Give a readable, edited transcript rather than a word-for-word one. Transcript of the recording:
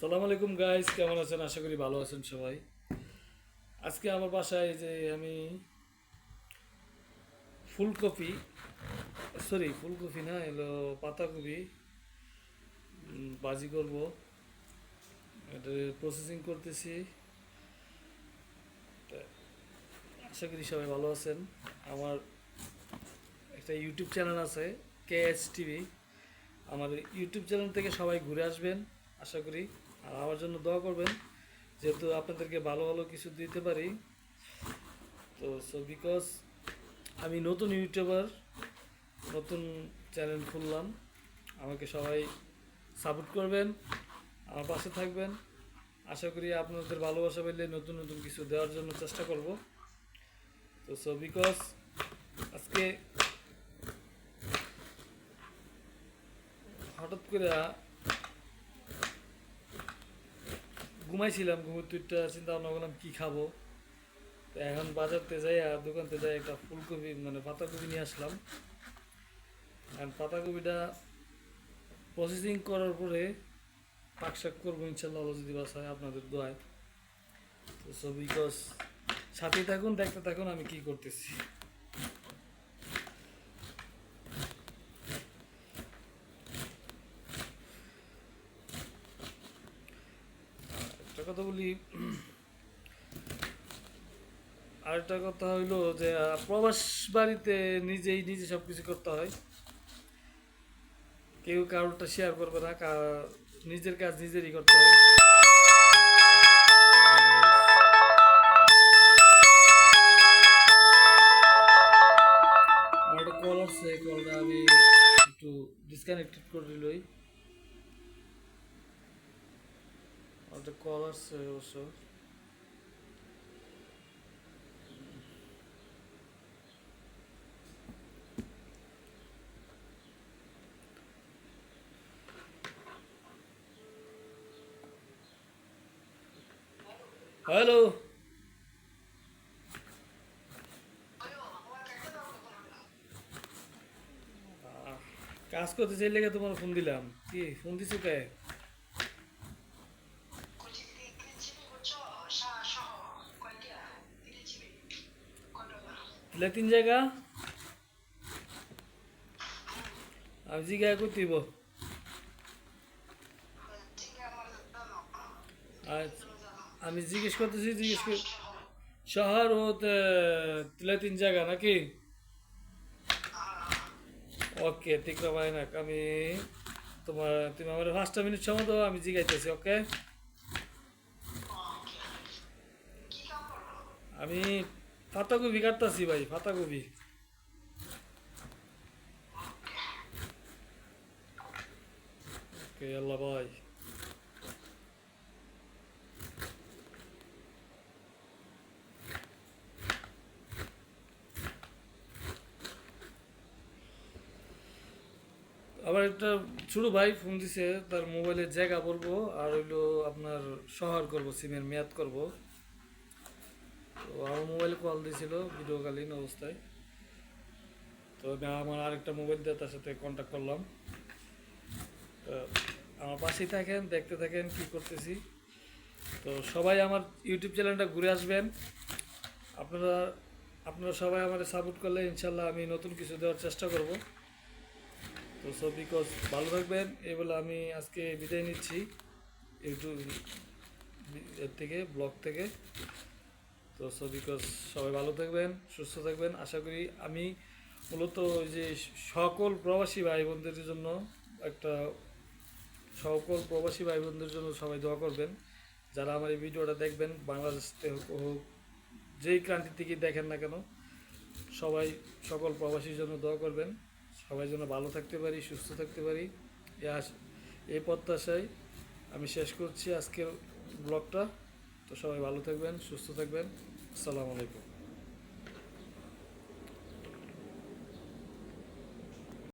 সালাম আলাইকুম গাইস, কেমন আছেন? আশা করি ভালো আছেন সবাই। আজকে আমার বাসায় যে আমি ফুলকপি, ফুলকপি না, এলো পাতাকপি ভাজি করব। এটা প্রসেসিং করতেছি। তা আশা করি সবাই ভালো আছেন। আমার একটা ইউটিউব চ্যানেল আছে, KH টিভি। আমার ইউটিউব চ্যানেল থেকে সবাই ঘুরে আসবেন আশা করি। আর আমার জন্য দোয়া করবেন, যেহেতু আপনাদেরকে ভালো ভালো কিছু দিতে পারি। তো বিকজ আমি নতুন ইউটিউবার, নতুন চ্যানেল খুললাম। আমাকে সবাই সাপোর্ট করবেন, আমার পাশে থাকবেন। আশা করি আপনাদের ভালোবাসা পেলে নতুন নতুন কিছু দেওয়ার জন্য চেষ্টা করব। তো বিকজ আজকে হঠাৎ করে ঘুমাইছিলাম, ঘুমের তুইটা চিন্তা ভাবনা করলাম কী খাবো। তো এখন বাজারতে যাই, আর দোকানতে যাই একটা ফুলকপি মানে পাতাকপি নিয়ে আসলাম। আর পাতাকপিটা প্রসেসিং করার পরে পাক শাক করবো ইনশাল্লাহ, আল্লাহ যদি বাসায় আপনাদের দোয়ায়। তো বিকজ সাথেই থাকুন, দেখতে থাকুন আমি কি করতেছি। একটা কথা বলি, আরেকটা কথা হইলো যে প্রবাস বাড়িতে নিজে সব কিছু করতে হয়। কেউ কারোরটা শেয়ার করবে না, নিজের কাজ নিজেরই করতে হয়। আমার একটা কল আসছে, কলটা আমি একটু ডিসকানেক্টেড করে দিলই। আমার একটা কল আসছে অবশ্য। হ্যালো, কাজ করতে চাইলে তোমার ফোন দিলাম। কি ফোন দিছো কে? তাহলে তিন জায়গা আমি জিজ্ঞাসা করতেইব। আর আমি জিজ্ঞেস করতেছি, শহর ও তাহলে তিন জায়গা নাকি? ওকে, ঠিক ভাই না আমি তুমি আমার 5টা মিনিট সময় দাও, আমি জিজ্ঞাইতেছি। ওকে, আমি পাতাকপি কাটতাছি ভাই, পাতাকপি। ওকে, আল্লাহ ভাই। আবার একটা ছোট ভাই ফোন দিছে, তার মোবাইলের জায়গা বলবো আর হইলো আপনার শহর করব, সিমের মেয়াদ করব। তো আমার মোবাইলে কল দিছিল ভিডিওকালীন অবস্থায়। তো আমি আমার আরেকটা মোবাইল দিয়ে তার সাথে কন্ট্যাক্ট করলাম। তো আমার পাশেই থাকেন, দেখতে থাকেন কি করতেছি। তো সবাই আমার ইউটিউব চ্যানেলটা ঘুরে আসবেন। আপনারা আপনারা সবাই আমাদের সাপোর্ট করলে ইনশাল্লাহ আমি নতুন কিছু দেওয়ার চেষ্টা করব। তো বিকজ ভালো থাকবেন এই বলে আমি আজকে বিদায় নিচ্ছি ইউটিউব এর থেকে, ব্লগ থেকে। তো বিকজ সবাই ভালো থাকবেন, সুস্থ থাকবেন। আশা করি আমি মূলত ওই যে সকল প্রবাসী ভাই বোনদের জন্য একটা সকল প্রবাসী ভাই বোনদের জন্য সবাই দোয়া করবেন। যারা আমার এই ভিডিওটা দেখবেন, বাংলাদেশ থেকে হোক, যেই ক্রান্তি থেকে দেখেন না কেন, সবাই সকল প্রবাসীর জন্য দোয়া করবেন। সবাই যেন ভালো থাকতে পারি, সুস্থ থাকতে পারি, এই প্রত্যাশায় আমি শেষ করছি আজকের ব্লগটা। তো সবাই ভালো থাকবেন, সুস্থ থাকবেন। আসসালামু আলাইকুম।